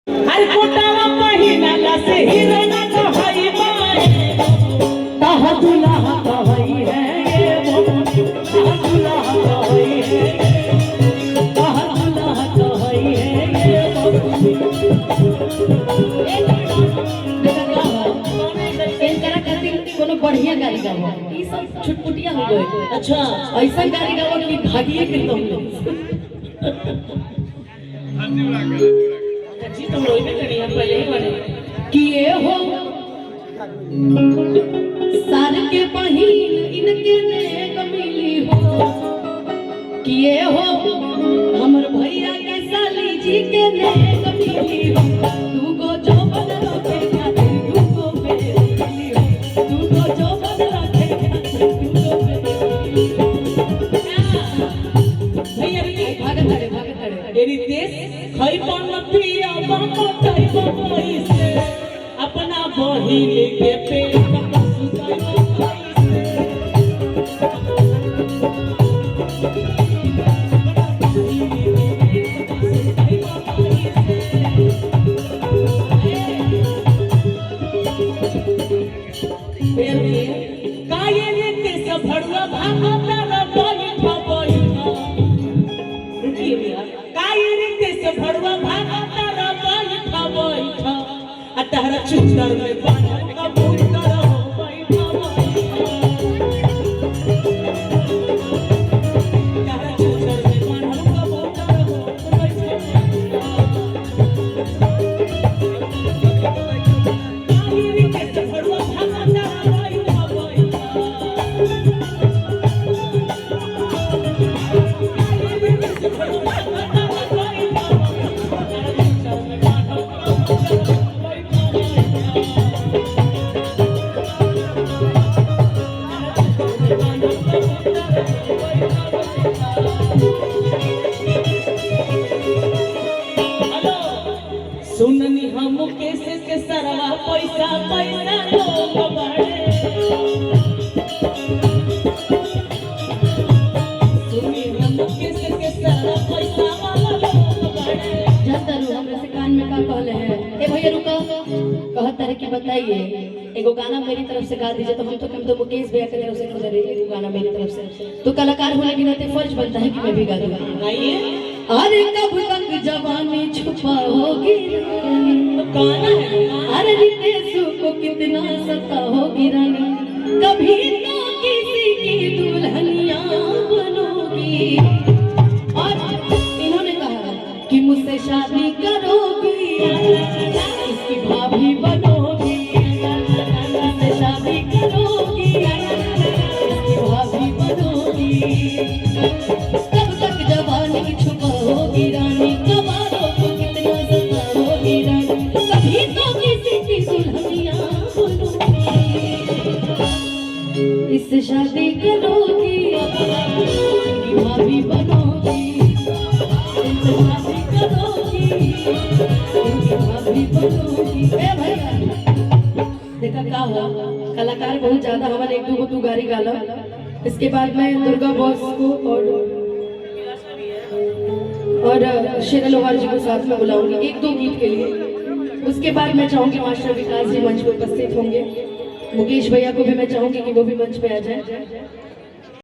हर कोटावा पहिनाला से हीरोना कहई बाए ताहा दुल्हा कहई है ये मोमनी ताहा दुल्हा कहई है ताहा दुल्हा कहई है ये मोमनी कोनो बढ़िया गाड़ी गाओ ई सब छुटपुटिया हो गए। अच्छा ऐसा गाड़ी गाओ कि भागिए के तुम जी तुम रोई में करी हम पहले ही बने किए हो सार के बहिन इनके ने कमिली हो किए हो हमर भैया के साली जी के ने कमिली हो तू को जो बदलो के खातिर तू को बेली हो तू को जो बदलो के खातिर तू को बेली भैया भागत अड़े एरी देश खई पन पिया बाको तई बई से अपना बहिन के पेट का सुताई काये रे ते सब भड़ुआ भागा तारा बैठा बैठा रुकिए भैया काये रे ते सब भड़ुआ भागा तारा बैठा बैठा आ तारा चुतर में बांधा का भूत करो बैठा बैठा तारा चुतर में बांधा का भूत करो बैठा काये रे ते सब भड़ुआ भागा तारा बैठा बैठा सुननी हम कैसे के सरवा पैसा पैसा लोग बड़े सुनी हम कैसे के सरवा पैसा वाला लोग बड़े जतरू हमरे से कान में का कहले है ए भैया रुको कहत रहे कि बताइए एगो गाना मेरी तरफ से गा दीजिए तो हम तो मुकेश भैया की तरफ से कर रहे एगो गाना मेरी तरफ से तो कलाकार होने के नाते फर्ज बनता है कि मैं भी गा दूं गाइए अरे कब तक जवानी छुपा होगी तो गाना है अरे रितेश को कितना सता होगी रानी कभी तो किसी की दुल्हनिया बनोगी और इन्होंने कहा कि मुझसे शादी करोगी इसकी भाभी बनोगी मुझसे शादी करोगी इसकी भाभी बनोगी कब तक जवानी छुपा होगी रानी कबारों को कितना सता होगी रानी कभी तो किसी की दुल्हनिया बनोगी इससे शादी करोगी इसकी भाभी बनोगी इससे शादी करोगी इसकी भाभी बनोगी ए भैया देखा का हो कलाकार बहुत ज्यादा हमारे एक दो तू गाड़ी गाला इसके बाद मैं दुर्गा बॉस को और शेरा लोहार जी को साथ में बुलाऊंगी एक दो गीत के लिए उसके बाद मैं चाहूंगी मास्टर विकास जी मंच पर उपस्थित होंगे मुकेश भैया को भी मैं चाहूंगी कि वो भी मंच पे आ जाए।